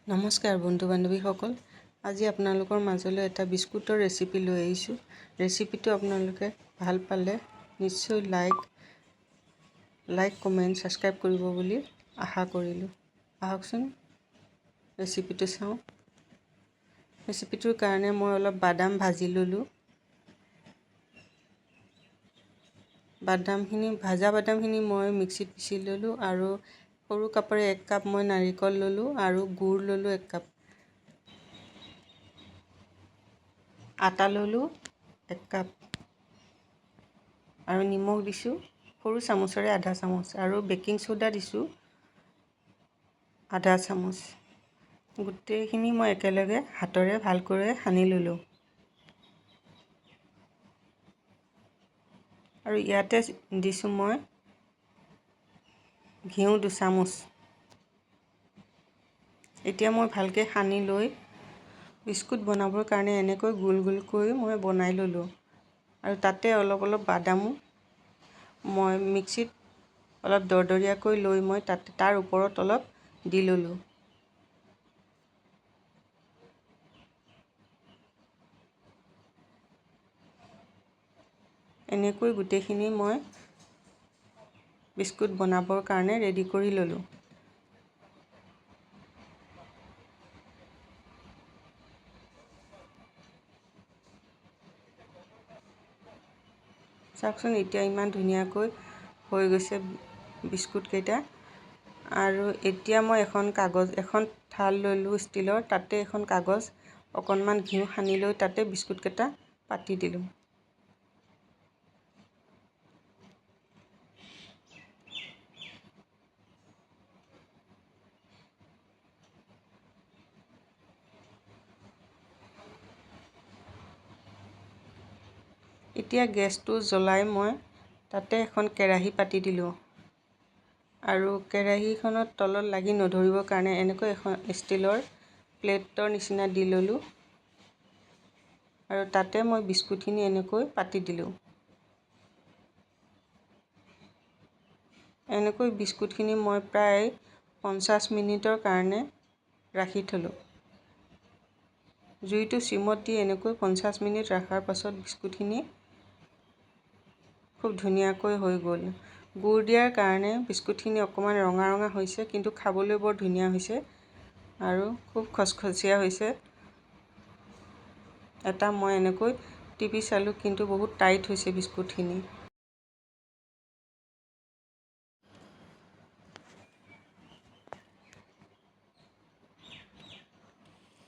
নমস্কাৰ বন্ধু বান্ধৱীসকল, আজি আপোনালোকৰ মাজলৈ এটা বিস্কুটৰ ৰেচিপি লৈ আহিছোঁ। ৰেচিপিটো আপোনালোকে ভাল পালে নিশ্চয় লাইক কমেণ্ট ছাবস্ক্ৰাইব কৰিব বুলি আশা কৰিলোঁ। আহকচোন ৰেচিপিটো চাওঁ। ৰেচিপিটোৰ কাৰণে মই অলপ বাদাম ভাজি ল'লোঁ। ভাজা বাদামখিনি মই মিক্সিত পিচি ল'লোঁ আৰু সৰু কাপেৰে 1 কাপ মই নাৰিকল ল'লোঁ আৰু গুড় ল'লোঁ 1 কাপ। আটা ল'লোঁ 1 কাপ আৰু নিমখ দিছোঁ সৰু চামুচেৰে আধা চামুচ আৰু বেকিং সোডা দিছোঁ আধা চামুচ। গোটেইখিনি মই একেলগে হাতেৰে ভালকৈ সানি ল'লোঁ আৰু ইয়াতে দিছোঁ মই ঘিউ 2 চামুচ। এতিয়া মই ভালকৈ সানি লৈ বিস্কুট বনাবৰ কাৰণে এনেকৈ গোল গোলকৈ মই বনাই ল'লোঁ আৰু তাতে অলপ বাদামো মই মিক্সিত অলপ দৰদৰীয়াকৈ লৈ মই তাৰ ওপৰত অলপ দি ল'লোঁ। এনেকৈ গোটেইখিনি মই বিস্কুট বনাবৰ কাৰণে ৰেডি কৰি ল'লোঁ। চাওকচোন এতিয়া ইমান ধুনীয়াকৈ হৈ গৈছে বিস্কুট কেইটা। আৰু এতিয়া মই এখন থাল ল'লোঁ ষ্টিলৰ, তাতে এখন কাগজ অকণমান ঘিউ সানি লৈ তাতে বিস্কুট কেইটা পাতি দিলোঁ। এতিয়া গেছটো জ্বলাই মই তাতে এখন কেৰাহী পাতি দিলোঁ আৰু কেৰাহীখনত তলত লাগি নধৰিবৰ কাৰণে এনেকৈ এখন ষ্টিলৰ প্লেটৰ নিচিনা দি ল'লোঁ আৰু তাতে মই বিস্কুটখিনি এনেকৈ পাতি দিলোঁ। এনেকৈ বিস্কুটখিনি মই প্ৰায় 50 মিনিটৰ কাৰণে ৰাখি থলোঁ। জুইটো চিমত দি এনেকৈ 50 মিনিট ৰখাৰ পাছত বিস্কুটখিনি খুব ধুনীয়াকৈ হৈ গ'ল। গুড় দিয়াৰ কাৰণে বিস্কুটখিনি অকণমান ৰঙা হৈছে, কিন্তু খাবলৈ বৰ ধুনীয়া হৈছে আৰু খুব খচখচীয়া হৈছে। এটা মই এনেকৈ টিপি চালোঁ, কিন্তু বহুত টাইট হৈছে বিস্কুটখিনি।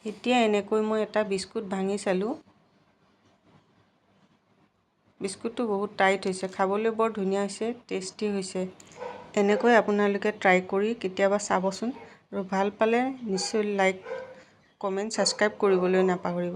এতিয়া এনেকৈ মই এটা বিস্কুট ভাঙি চালোঁ। বিস্কুটটো বহুত টাইট হৈছে, খাবলৈ বৰ ধুনীয়া হৈছে, টেষ্টি হৈছে। এনেকৈ আপোনালোকে ট্ৰাই কৰি কেতিয়াবা চাবচোন আৰু ভাল পালে নিশ্চয় লাইক কমেণ্ট ছাবস্ক্ৰাইব কৰিবলৈ নাপাহৰিব।